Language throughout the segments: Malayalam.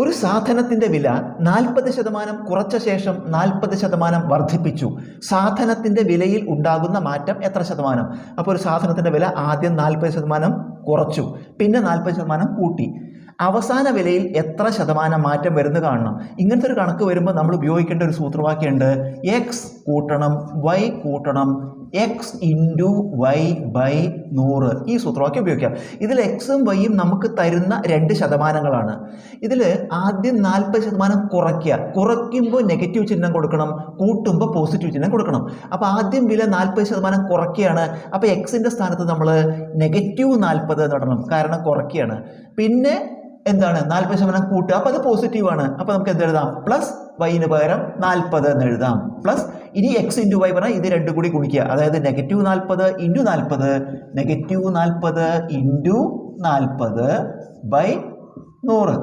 ഒരു സാധനത്തിൻ്റെ വില 40% കുറച്ച ശേഷം 40% വർദ്ധിപ്പിച്ചു. സാധനത്തിൻ്റെ വിലയിൽ ഉണ്ടാകുന്ന മാറ്റം എത്ര ശതമാനം? അപ്പോൾ ഒരു സാധനത്തിൻ്റെ വില ആദ്യം 40% കുറച്ചു, പിന്നെ 40% കൂട്ടി. അവസാന വിലയിൽ എത്ര ശതമാനം മാറ്റം വരുന്നു കാണണം. ഇങ്ങനത്തെ ഒരു കണക്ക് വരുമ്പോൾ നമ്മൾ ഉപയോഗിക്കേണ്ട ഒരു സൂത്രവാക്യമുണ്ട്. എക്സ് കൂട്ടണം വൈ കൂട്ടണം എക്സ് ഇൻറ്റു വൈ ബൈ 100. ഈ സൂത്രവാക്യം ഉപയോഗിക്കാം. ഇതിൽ എക്സും വൈയും നമുക്ക് തരുന്ന 2 ശതമാനങ്ങളാണ്. ഇതിൽ ആദ്യം 40% കുറയ്ക്കുക. കുറയ്ക്കുമ്പോൾ നെഗറ്റീവ് ചിഹ്നം കൊടുക്കണം, കൂട്ടുമ്പോൾ പോസിറ്റീവ് ചിഹ്നം കൊടുക്കണം. അപ്പോൾ ആദ്യം വില 40% കുറയ്ക്കുകയാണ്. അപ്പോൾ എക്സിൻ്റെ സ്ഥാനത്ത് നമ്മൾ -40 എന്നിടണം, കാരണം കുറയ്ക്കുകയാണ്. പിന്നെ എന്താണ് 40% കൂട്ടുക, അപ്പോൾ അത് പോസിറ്റീവാണ്. അപ്പോൾ നമുക്ക് എന്ത് എഴുതാം? പ്ലസ് വൈന് പകരം 40 എന്ന് എഴുതാം. പ്ലസ് ഇനി എക്സ് ഇൻറ്റു വൈ പറഞ്ഞാൽ ഇത് രണ്ടും കൂടി ഗുണിക്കുക. അതായത് -40 ഇൻറ്റു 40, -40 ഇൻറ്റു 40 ബൈ 100.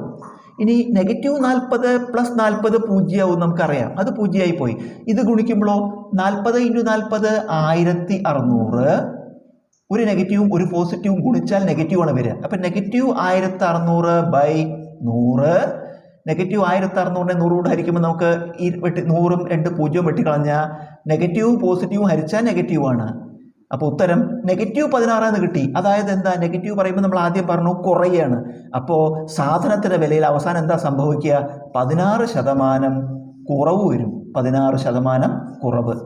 ഇനി -40 പ്ലസ് 40 പൂജ്യമാവും, നമുക്കറിയാം. അത് പൂജ്യമായി പോയി. ഇത് ഗുണിക്കുമ്പോഴോ 40 ഇൻറ്റു 40 1600. ഒരു നെഗറ്റീവും ഒരു പോസിറ്റീവും ഗുണിച്ചാൽ നെഗറ്റീവാണ് വരിക. അപ്പം -1600 ബൈ 100. -1600 100 ഹരിക്കുമ്പോൾ നമുക്ക് 100ഉം 2 0 വെട്ടിക്കളഞ്ഞാൽ നെഗറ്റീവും പോസിറ്റീവും ഹരിച്ചാൽ നെഗറ്റീവാണ്. അപ്പോൾ ഉത്തരം -16 എന്ന് കിട്ടി. അതായത് എന്താ? നെഗറ്റീവ് പറയുമ്പോൾ നമ്മൾ ആദ്യം പറഞ്ഞു കുറയുകയാണ്. അപ്പോൾ സാധനത്തിൻ്റെ വിലയിൽ അവസാനം എന്താ സംഭവിക്കുക? 16% കുറവ് വരും. 16% കുറവ്.